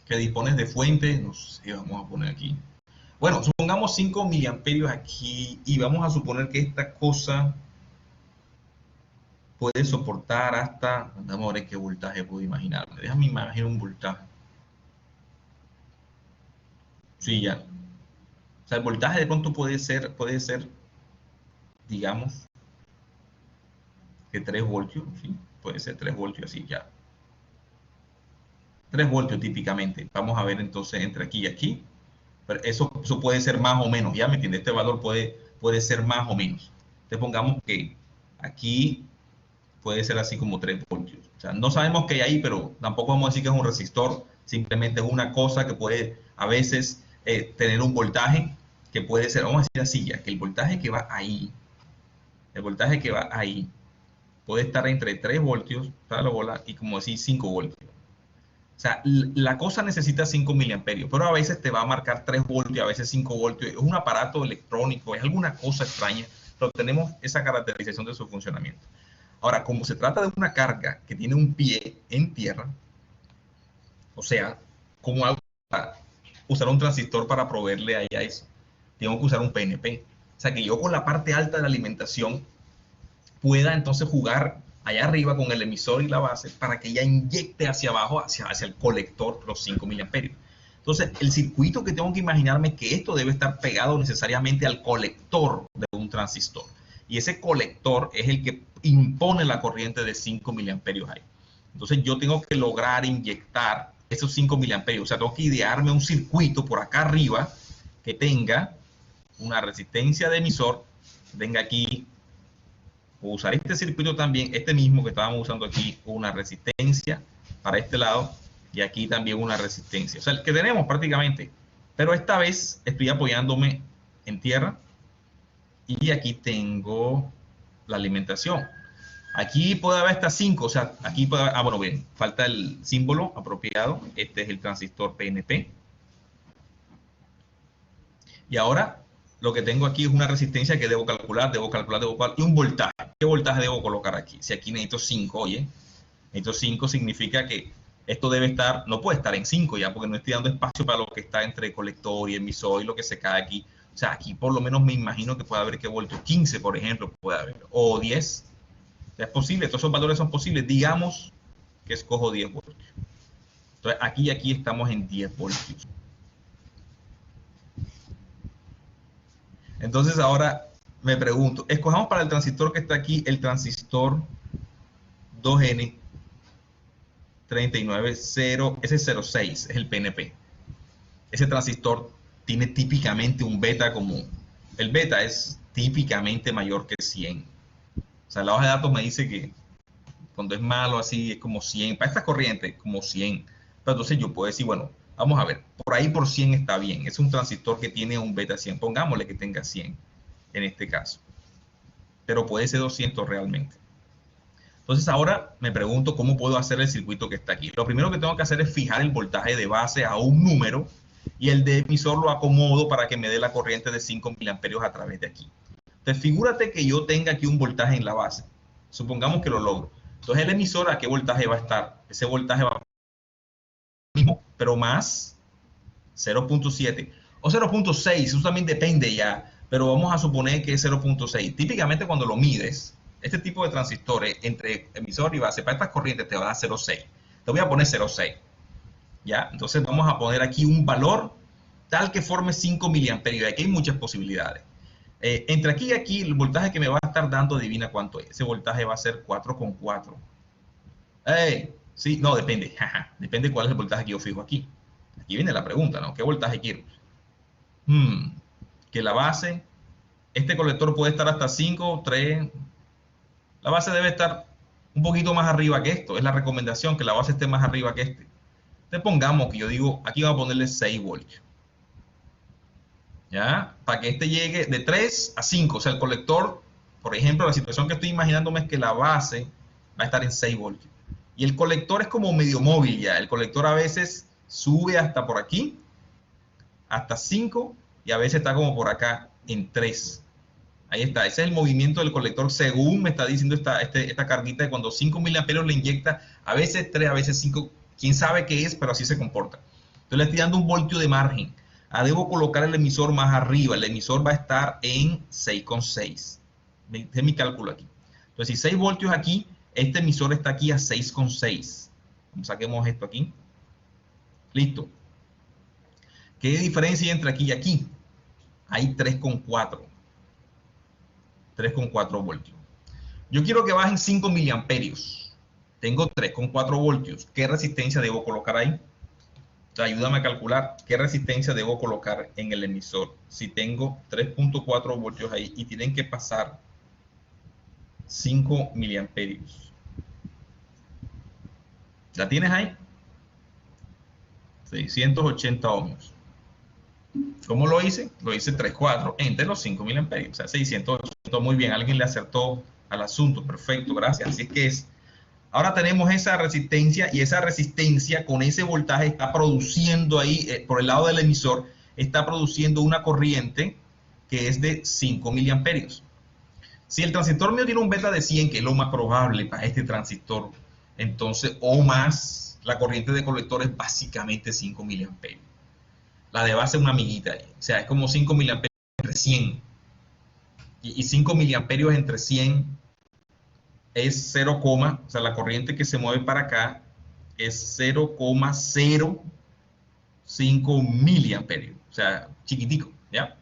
Que dispones de fuente, no sé, vamos a poner aquí. Bueno, supongamos 5 miliamperios aquí y vamos a suponer que esta cosa puede soportar hasta, vamos a ver qué voltaje puedo imaginarme. Déjame imaginar un voltaje. Sí, ya. O sea, el voltaje de pronto puede ser, digamos, que 3 voltios, ¿sí? Puede ser 3 voltios así, ya. 3 voltios típicamente. Vamos a ver entonces entre aquí y aquí. Pero eso puede ser más o menos, ¿ya me entiendes? Este valor puede ser más o menos. Te pongamos que aquí puede ser así como 3 voltios. O sea, no sabemos qué hay ahí, pero tampoco vamos a decir que es un resistor. Simplemente es una cosa que puede a veces tener un voltaje que puede ser, vamos a decir así ya, que el voltaje que va ahí, puede estar entre 3 voltios, para la bola, y como decir 5 voltios. O sea, la cosa necesita 5 miliamperios, pero a veces te va a marcar 3 voltios, a veces 5 voltios. Es un aparato electrónico, es alguna cosa extraña, pero tenemos esa caracterización de su funcionamiento. Ahora, como se trata de una carga que tiene un pie en tierra, o sea, ¿cómo hago para usar un transistor para proveerle ahí a eso? Tengo que usar un PNP. O sea, que yo con la parte alta de la alimentación pueda entonces jugar allá arriba con el emisor y la base para que ya inyecte hacia abajo, hacia el colector, los 5 miliamperios. Entonces, el circuito que tengo que imaginarme es que esto debe estar pegado necesariamente al colector de un transistor. Y ese colector es el que impone la corriente de 5 miliamperios ahí. Entonces, yo tengo que lograr inyectar esos 5 miliamperios. O sea, tengo que idearme un circuito por acá arriba que tenga una resistencia de emisor, tenga aquí, o usar este circuito también, este mismo que estábamos usando aquí, una resistencia para este lado y aquí también una resistencia. O sea, el que tenemos prácticamente. Pero esta vez estoy apoyándome en tierra y aquí tengo la alimentación. Aquí puede haber hasta 5, o sea, aquí puede haber, bueno, bien, falta el símbolo apropiado. Este es el transistor PNP. Y ahora lo que tengo aquí es una resistencia que debo calcular, y un voltaje. ¿Qué voltaje debo colocar aquí? Si aquí necesito 5, oye, necesito 5 significa que esto debe estar, no puede estar en 5 ya, porque no estoy dando espacio para lo que está entre colector y emisor y lo que se cae aquí. O sea, aquí por lo menos me imagino que puede haber, ¿qué voltios? 15, por ejemplo, puede haber, o 10. Es posible, todos esos valores son posibles. Digamos que escojo 10 voltios. Entonces, aquí y aquí estamos en 10 voltios. Entonces, ahora me pregunto, escojamos para el transistor que está aquí, el transistor 2N390, ese es 06, es el PNP. Ese transistor tiene típicamente un beta común. El beta es típicamente mayor que 100. O sea, la hoja de datos me dice que cuando es malo así es como 100. Para esta corriente, como 100. Pero entonces yo puedo decir, bueno, vamos a ver, por ahí por 100 está bien. Es un transistor que tiene un beta 100. Pongámosle que tenga 100 en este caso. Pero puede ser 200 realmente. Entonces ahora me pregunto cómo puedo hacer el circuito que está aquí. Lo primero que tengo que hacer es fijar el voltaje de base a un número y el de emisor lo acomodo para que me dé la corriente de 5 miliamperios a través de aquí. Entonces figúrate que yo tenga aquí un voltaje en la base. Supongamos que lo logro. Entonces el emisor, ¿a qué voltaje va a estar? Ese voltaje va a estar mismo, pero más 0.7 o 0.6, eso también depende ya, pero vamos a suponer que es 0.6. Típicamente cuando lo mides, este tipo de transistores entre emisor y base, para estas corrientes te va a dar 0.6. Te voy a poner 0.6. ¿Ya? Entonces vamos a poner aquí un valor tal que forme 5 miliamperios. Aquí hay muchas posibilidades. Entre aquí y aquí, el voltaje que me va a estar dando, adivina cuánto es. Ese voltaje va a ser 4,4. Sí, no, depende. Depende cuál es el voltaje que yo fijo aquí. Aquí viene la pregunta, ¿no? ¿Qué voltaje quiero? Que la base, este colector puede estar hasta 5, 3. La base debe estar un poquito más arriba que esto. Es la recomendación, que la base esté más arriba que este. Entonces pongamos que yo digo, aquí vamos a ponerle 6 voltios. ¿Ya? Para que este llegue de 3 a 5. O sea, el colector, por ejemplo, la situación que estoy imaginándome es que la base va a estar en 6 voltios. Y el colector es como medio móvil ya. El colector a veces sube hasta por aquí, hasta 5, y a veces está como por acá en 3. Ahí está, ese es el movimiento del colector según me está diciendo esta carguita de cuando 5 miliamperios le inyecta, a veces 3, a veces 5, quién sabe qué es, pero así se comporta. Entonces le estoy dando un voltio de margen. Debo colocar el emisor más arriba, el emisor va a estar en 6,6. Este es mi cálculo aquí. Entonces si 6 voltios aquí, este emisor está aquí a 6,6. Saquemos esto aquí. Listo. ¿Qué diferencia hay entre aquí y aquí? Hay 3,4. 3,4 voltios. Yo quiero que bajen 5 miliamperios. Tengo 3,4 voltios. ¿Qué resistencia debo colocar ahí? O sea, ayúdame a calcular qué resistencia debo colocar en el emisor. Si tengo 3,4 voltios ahí y tienen que pasar 5 miliamperios. ¿La tienes ahí? 680 ohmios. ¿Cómo lo hice? Lo hice 3,4 entre los 5 miliamperios. O sea, 680. Muy bien, alguien le acertó al asunto. Perfecto, gracias. Así que es. Ahora tenemos esa resistencia y esa resistencia con ese voltaje está produciendo ahí, por el lado del emisor, está produciendo una corriente que es de 5 miliamperios. Si el transistor mío tiene un beta de 100, que es lo más probable para este transistor, entonces, o más, la corriente de colector es básicamente 5 miliamperios. La de base es una amiguita ahí. O sea, es como 5 miliamperios entre 100. Y 5 miliamperios entre 100 es 0, o sea, la corriente que se mueve para acá es 0,05 miliamperios. O sea, chiquitico, ¿ya?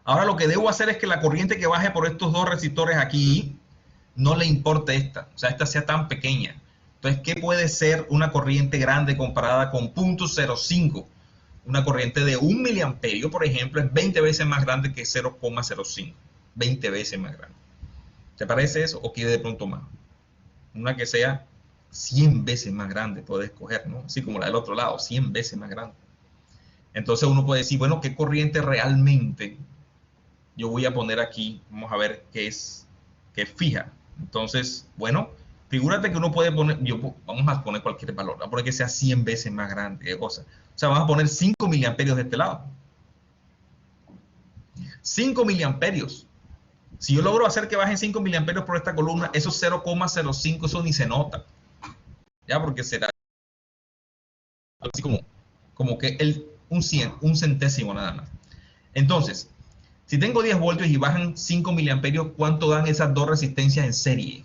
Ahora lo que debo hacer es que la corriente que baje por estos dos resistores aquí no le importe esta. O sea, esta sea tan pequeña. Entonces, ¿qué puede ser una corriente grande comparada con 0,05? Una corriente de 1 miliamperio, por ejemplo, es 20 veces más grande que 0,05. 20 veces más grande. ¿Te parece eso o quiere de pronto más? Una que sea 100 veces más grande puede escoger, ¿no? Así como la del otro lado, 100 veces más grande. Entonces uno puede decir, bueno, ¿qué corriente realmente yo voy a poner aquí? Vamos a ver qué es fija. Entonces, bueno, figúrate que uno puede poner, vamos a poner cualquier valor, vamos a poner que sea 100 veces más grande, qué cosa. O sea, vamos a poner 5 miliamperios de este lado. 5 miliamperios. Si yo logro hacer que bajen 5 miliamperios por esta columna, esos 0,05, eso ni se nota. Ya, porque será así como que un centésimo nada más. Entonces, si tengo 10 voltios y bajan 5 miliamperios, ¿cuánto dan esas dos resistencias en serie?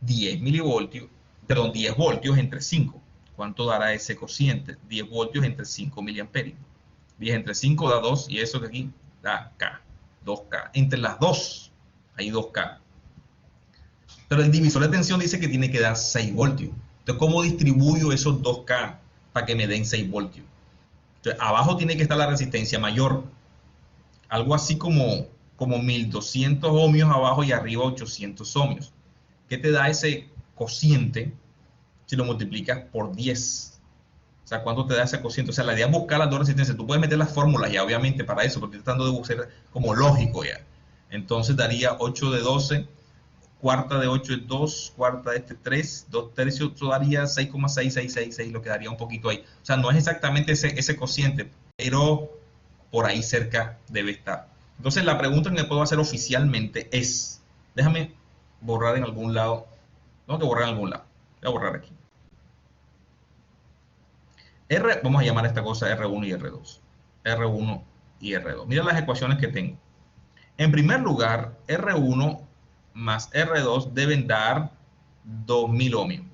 10 milivoltios, perdón, 10 voltios entre 5. ¿Cuánto dará ese cociente? 10 voltios entre 5 miliamperios. 10 entre 5 da 2 y eso de aquí da K, 2K. Entre las dos hay 2K. Pero el divisor de tensión dice que tiene que dar 6 voltios. Entonces, ¿cómo distribuyo esos 2K para que me den 6 voltios? Entonces, abajo tiene que estar la resistencia mayor. Algo así como 1200 ohmios abajo y arriba 800 ohmios. ¿Qué te da ese cociente si lo multiplicas por 10? O sea, ¿cuánto te da ese cociente? O sea, la idea es buscar las dos resistencias. Tú puedes meter las fórmulas ya, obviamente, para eso, porque estoy tratando de buscar como lógico ya. Entonces daría 8 de 12, cuarta de 8 es 2, cuarta de este 3, 2 tercios, eso daría 6,6666, lo que daría un poquito ahí. O sea, no es exactamente ese cociente, pero por ahí cerca debe estar. Entonces, la pregunta que me puedo hacer oficialmente es, déjame borrar en algún lado, tengo que borrar en algún lado, voy a borrar aquí. Vamos a llamar a esta cosa R1 y R2. R1 y R2. Mira las ecuaciones que tengo. En primer lugar, R1 más R2 deben dar 2000 ohmios.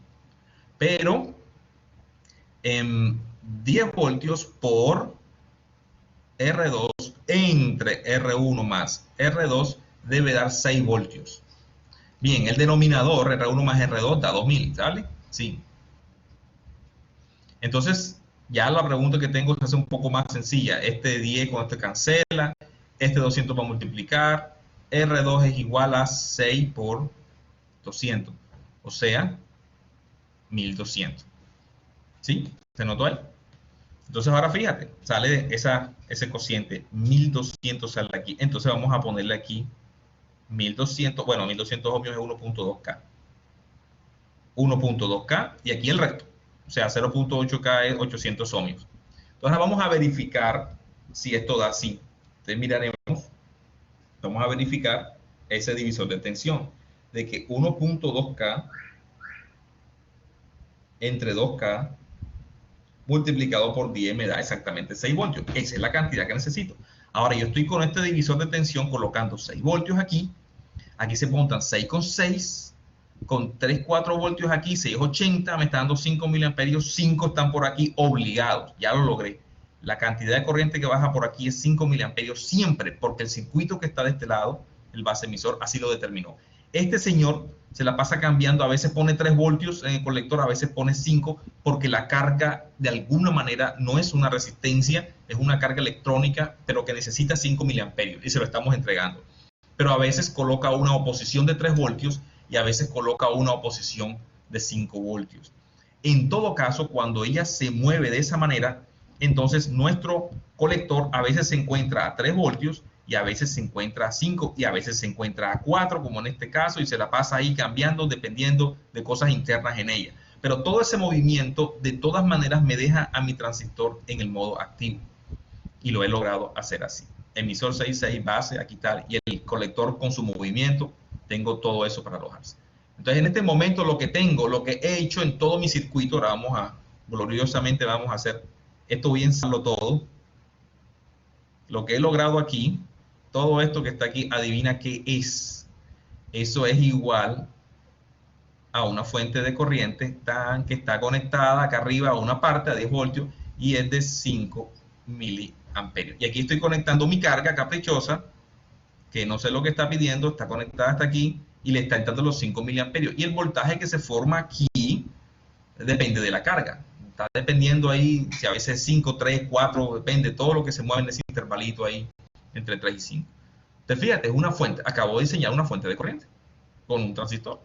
Pero 10 voltios por R2 entre R1 más R2 debe dar 6 voltios. Bien, el denominador R1 más R2 da 2000, ¿sale? Sí. Entonces, ya la pregunta que tengo se hace un poco más sencilla. Este 10 con este cancela, este 200 va a multiplicar, R2 es igual a 6 por 200, o sea, 1200. ¿Sí? ¿Se notó ahí? Entonces ahora fíjate, sale ese cociente, 1200 sale aquí. Entonces vamos a ponerle aquí 1200, bueno, 1200 ohmios es 1.2K. 1.2K y aquí el resto. O sea, 0.8K es 800 ohmios. Entonces vamos a verificar si esto da así. Entonces miraremos, vamos a verificar ese divisor de tensión, de que 1.2K entre 2K multiplicado por 10 me da exactamente 6 voltios. Esa es la cantidad que necesito. Ahora yo estoy con este divisor de tensión colocando 6 voltios aquí. Aquí se montan 6,6. Con 3, 4 voltios aquí, 680, me está dando 5 miliamperios, 5 están por aquí obligados, ya lo logré. La cantidad de corriente que baja por aquí es 5 miliamperios siempre, porque el circuito que está de este lado, el base emisor, así lo determinó. Este señor se la pasa cambiando, a veces pone 3 voltios en el colector, a veces pone 5, porque la carga de alguna manera no es una resistencia, es una carga electrónica, pero que necesita 5 miliamperios y se lo estamos entregando. Pero a veces coloca una oposición de 3 voltios y a veces coloca una oposición de 5 voltios. En todo caso, cuando ella se mueve de esa manera, entonces nuestro colector a veces se encuentra a 3 voltios y a veces se encuentra a 5 y a veces se encuentra a 4, como en este caso, y se la pasa ahí cambiando dependiendo de cosas internas en ella. Pero todo ese movimiento de todas maneras me deja a mi transistor en el modo activo y lo he logrado hacer así. Emisor 6,6, base, aquí está, y el colector con su movimiento, tengo todo eso para alojarse. Entonces, en este momento lo que tengo, lo que he hecho en todo mi circuito, ahora gloriosamente vamos a hacer esto, voy a ensamblarlo todo. Lo que he logrado aquí, todo esto que está aquí, adivina qué es. Eso es igual a una fuente de corriente que está conectada acá arriba a una parte a 10 voltios y es de 5 miliamperios. Y aquí estoy conectando mi carga caprichosa, que no sé lo que está pidiendo, está conectada hasta aquí y le está entrando los 5 miliamperios. Y el voltaje que se forma aquí depende de la carga. Está dependiendo ahí, si a veces 5, 3, 4, depende, todo lo que se mueve en ese intervalito ahí, entre 3 y 5. Entonces fíjate, es una fuente, acabo de diseñar una fuente de corriente con un transistor.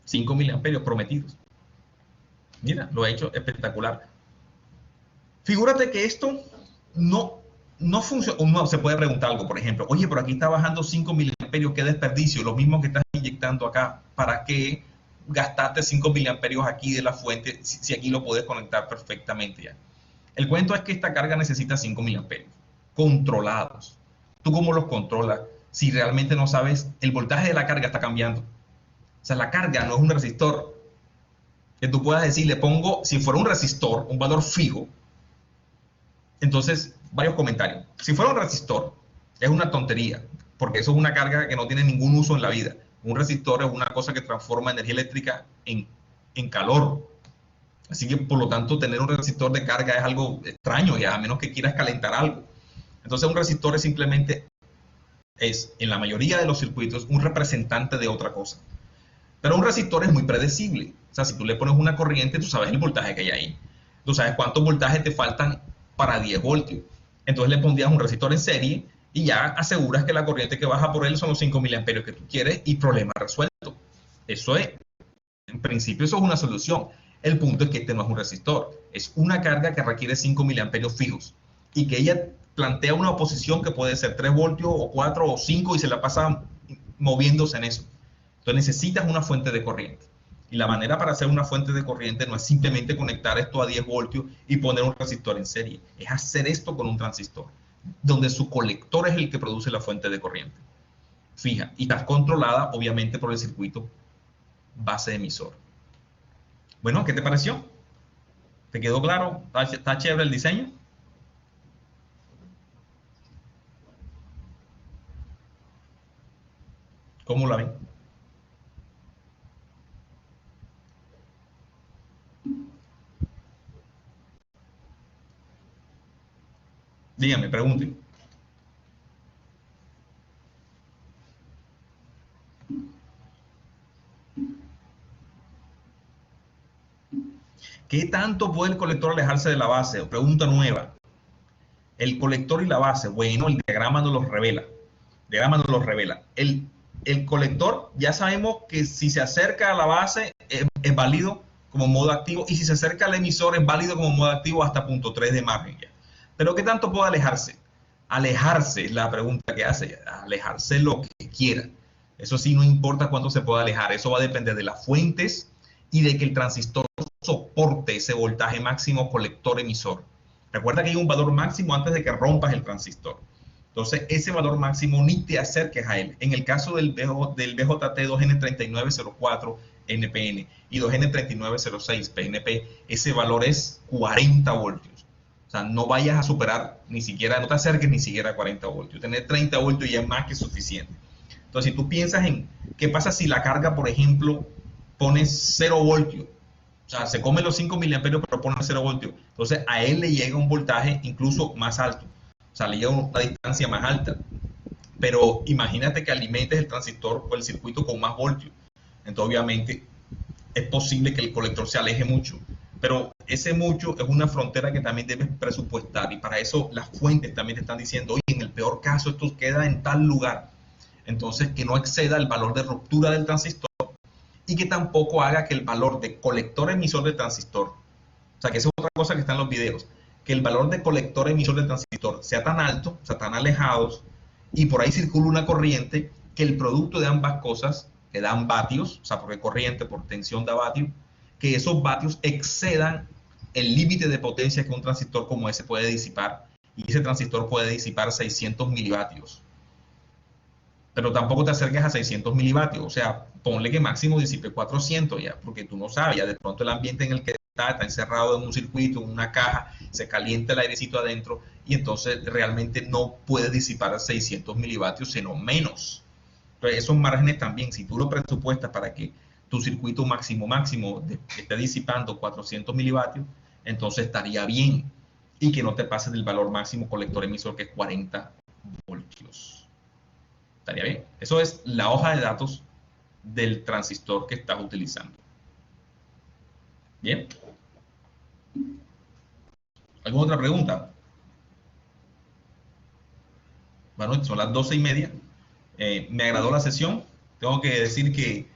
5 miliamperios prometidos. Mira, lo ha hecho espectacular. Figúrate que esto no funciona. Uno se puede preguntar algo, por ejemplo, oye, pero aquí está bajando 5 miliamperios, qué desperdicio, lo mismo que estás inyectando acá, ¿para qué gastaste 5 miliamperios aquí de la fuente si aquí lo puedes conectar perfectamente ya? El cuento es que esta carga necesita 5 miliamperios controlados. ¿Tú cómo los controlas si realmente no sabes? El voltaje de la carga está cambiando. O sea, la carga no es un resistor que tú puedas decir, le pongo, si fuera un resistor, un valor fijo. Entonces, varios comentarios. Si fuera un resistor, es una tontería, porque eso es una carga que no tiene ningún uso en la vida. Un resistor es una cosa que transforma energía eléctrica en calor. Así que, por lo tanto, tener un resistor de carga es algo extraño, ya, a menos que quieras calentar algo. Entonces, un resistor es simplemente, en la mayoría de los circuitos, un representante de otra cosa. Pero un resistor es muy predecible. O sea, si tú le pones una corriente, tú sabes el voltaje que hay ahí. Tú sabes cuántos voltajes te faltan para 10 voltios. Entonces le pondrías un resistor en serie y ya aseguras que la corriente que baja por él son los 5 miliamperios que tú quieres y problema resuelto. Eso es, en principio, eso es una solución. El punto es que este no es un resistor. Es una carga que requiere 5 miliamperios fijos y que ella plantea una oposición que puede ser 3 voltios o 4 o 5 y se la pasa moviéndose en eso. Entonces necesitas una fuente de corriente. Y la manera para hacer una fuente de corriente no es simplemente conectar esto a 10 voltios y poner un resistor en serie. Es hacer esto con un transistor, donde su colector es el que produce la fuente de corriente. Fija, y está controlada obviamente por el circuito base emisor. Bueno, ¿qué te pareció? ¿Te quedó claro? ¿Está chévere el diseño? ¿Cómo la ven? Díganme, pregunten. ¿Qué tanto puede el colector alejarse de la base? Pregunta nueva. El colector y la base, bueno, el diagrama nos los revela. El diagrama nos los revela. El colector, ya sabemos que si se acerca a la base es válido como modo activo y si se acerca al emisor es válido como modo activo hasta punto 3 de margen. Ya. Pero ¿qué tanto puede alejarse? Alejarse es la pregunta que hace. Alejarse lo que quiera. Eso sí, no importa cuánto se pueda alejar. Eso va a depender de las fuentes y de que el transistor soporte ese voltaje máximo colector-emisor. Recuerda que hay un valor máximo antes de que rompas el transistor. Entonces, ese valor máximo ni te acerques a él. En el caso del BJT 2N3904 NPN y 2N3906 PNP, ese valor es 40 voltios. O sea, no vayas a superar ni siquiera, no te acerques ni siquiera a 40 voltios. Tener 30 voltios ya es más que suficiente. Entonces, si tú piensas en qué pasa si la carga, por ejemplo, pones 0 voltios, o sea, se come los 5 miliamperios pero pone 0 voltios, entonces a él le llega un voltaje incluso más alto, o sea, le llega a una distancia más alta. Pero imagínate que alimentes el transistor o el circuito con más voltios. Entonces, obviamente, es posible que el colector se aleje mucho. Pero ese mucho es una frontera que también debes presupuestar. Y para eso las fuentes también te están diciendo, oye, en el peor caso esto queda en tal lugar. Entonces, que no exceda el valor de ruptura del transistor y que tampoco haga que el valor de colector emisor del transistor, o sea, que esa es otra cosa que está en los videos, que el valor de colector emisor del transistor sea tan alto, o sea, tan alejados, y por ahí circula una corriente que el producto de ambas cosas, que dan vatios, o sea, porque corriente por tensión da vatios, que esos vatios excedan el límite de potencia que un transistor como ese puede disipar, y ese transistor puede disipar 600 milivatios. Pero tampoco te acerques a 600 milivatios, o sea, ponle que máximo disipe 400 ya, porque tú no sabes, ya de pronto el ambiente en el que está encerrado en un circuito, en una caja, se calienta el airecito adentro y entonces realmente no puede disipar 600 milivatios, sino menos. Entonces, esos márgenes también, si tú lo presupuestas para que tu circuito máximo esté disipando 400 milivatios, entonces estaría bien y que no te pases del valor máximo colector emisor que es 40 voltios. Estaría bien. Eso es la hoja de datos del transistor que estás utilizando. Bien. ¿Alguna otra pregunta? Bueno, son las 12:30. Me agradó la sesión. Tengo que decir que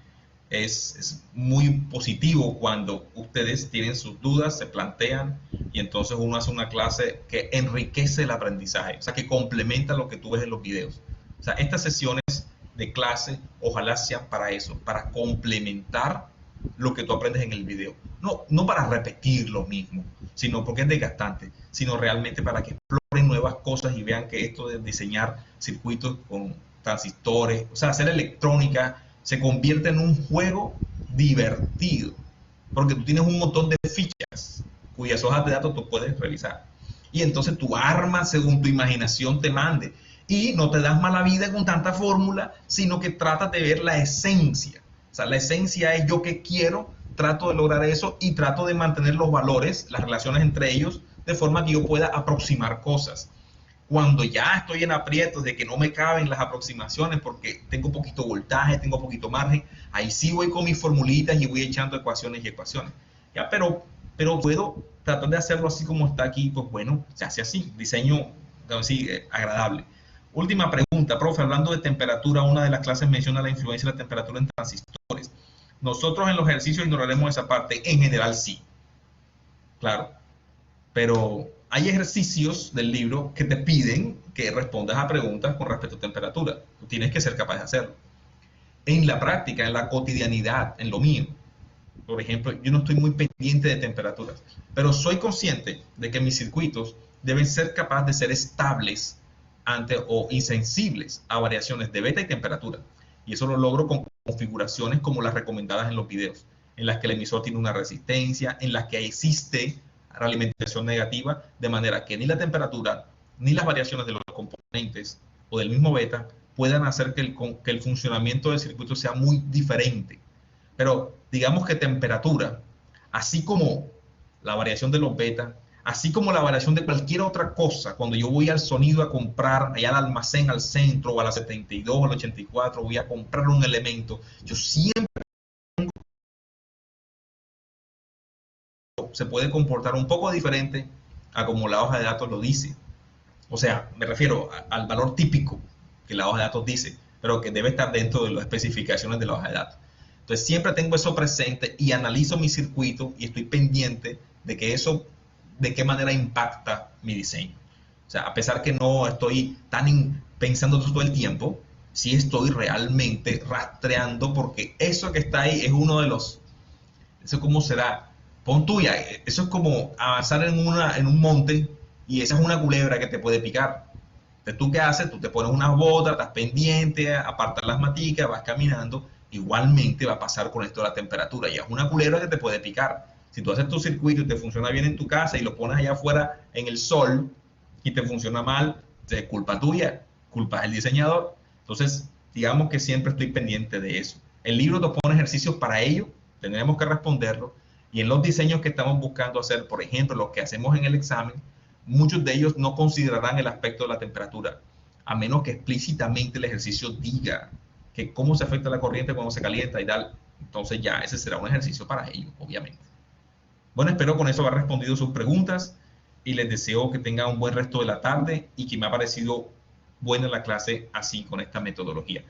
es muy positivo cuando ustedes tienen sus dudas, se plantean y entonces uno hace una clase que enriquece el aprendizaje, o sea, que complementa lo que tú ves en los videos. O sea, estas sesiones de clase ojalá sean para eso, para complementar lo que tú aprendes en el video. No para repetir lo mismo, sino porque es desgastante, sino realmente para que exploren nuevas cosas y vean que esto de diseñar circuitos con transistores, o sea, hacer electrónica, se convierte en un juego divertido, porque tú tienes un montón de fichas cuyas hojas de datos tú puedes revisar. Y entonces tú armas según tu imaginación te mande. Y no te das mala vida con tanta fórmula, sino que tratas de ver la esencia. O sea, la esencia es yo que quiero, trato de lograr eso y trato de mantener los valores, las relaciones entre ellos, de forma que yo pueda aproximar cosas. Cuando ya estoy en aprietos de que no me caben las aproximaciones porque tengo poquito voltaje, tengo poquito margen, ahí sí voy con mis formulitas y voy echando ecuaciones y ecuaciones. Ya, pero puedo tratar de hacerlo así como está aquí, pues bueno, se hace así, diseño así, agradable. Última pregunta, profe, hablando de temperatura, una de las clases menciona la influencia de la temperatura en transistores. Nosotros en los ejercicios ignoraremos esa parte, en general sí, claro, pero hay ejercicios del libro que te piden que respondas a preguntas con respecto a temperatura. Tú tienes que ser capaz de hacerlo. En la práctica, en la cotidianidad, en lo mío, por ejemplo, yo no estoy muy pendiente de temperaturas, pero soy consciente de que mis circuitos deben ser capaces de ser estables ante o insensibles a variaciones de beta y temperatura. Y eso lo logro con configuraciones como las recomendadas en los videos, en las que el emisor tiene una resistencia, en las que existe realimentación negativa, de manera que ni la temperatura ni las variaciones de los componentes o del mismo beta puedan hacer que el funcionamiento del circuito sea muy diferente. Pero digamos que temperatura, así como la variación de los beta, así como la variación de cualquier otra cosa, cuando yo voy al sonido a comprar, allá al almacén, al centro, o a la 72, o a la 84, voy a comprar un elemento, yo siempre se puede comportar un poco diferente a como la hoja de datos lo dice. O sea, me refiero al valor típico que la hoja de datos dice, pero que debe estar dentro de las especificaciones de la hoja de datos. Entonces siempre tengo eso presente y analizo mi circuito y estoy pendiente de que eso, de qué manera impacta mi diseño. O sea, a pesar que no estoy tan pensando todo el tiempo, sí estoy realmente rastreando porque eso que está ahí es uno de los, eso cómo se da. Pon tuya, eso es como avanzar en un monte y esa es una culebra que te puede picar. Entonces, ¿tú qué haces? Tú te pones unas botas, estás pendiente, apartas las maticas, vas caminando. Igualmente va a pasar con esto de la temperatura. Ya es una culebra que te puede picar. Si tú haces tu circuito y te funciona bien en tu casa y lo pones allá afuera en el sol y te funciona mal, es culpa tuya, culpa del diseñador. Entonces, digamos que siempre estoy pendiente de eso. El libro te pone ejercicios para ello, tendremos que responderlo. Y en los diseños que estamos buscando hacer, por ejemplo, los que hacemos en el examen, muchos de ellos no considerarán el aspecto de la temperatura, a menos que explícitamente el ejercicio diga que cómo se afecta la corriente cuando se calienta y tal. Entonces ya ese será un ejercicio para ellos, obviamente. Bueno, espero con eso haber respondido sus preguntas y les deseo que tengan un buen resto de la tarde y que me ha parecido buena la clase así con esta metodología.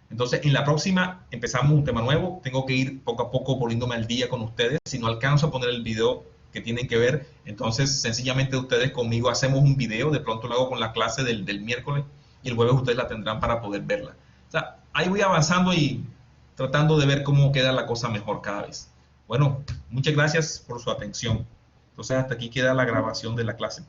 Entonces, en la próxima empezamos un tema nuevo. Tengo que ir poco a poco poniéndome al día con ustedes. Si no alcanzo a poner el video que tienen que ver, entonces sencillamente ustedes conmigo hacemos un video. De pronto lo hago con la clase del miércoles y el jueves ustedes la tendrán para poder verla. O sea, ahí voy avanzando y tratando de ver cómo queda la cosa mejor cada vez. Bueno, muchas gracias por su atención. Entonces, hasta aquí queda la grabación de la clase.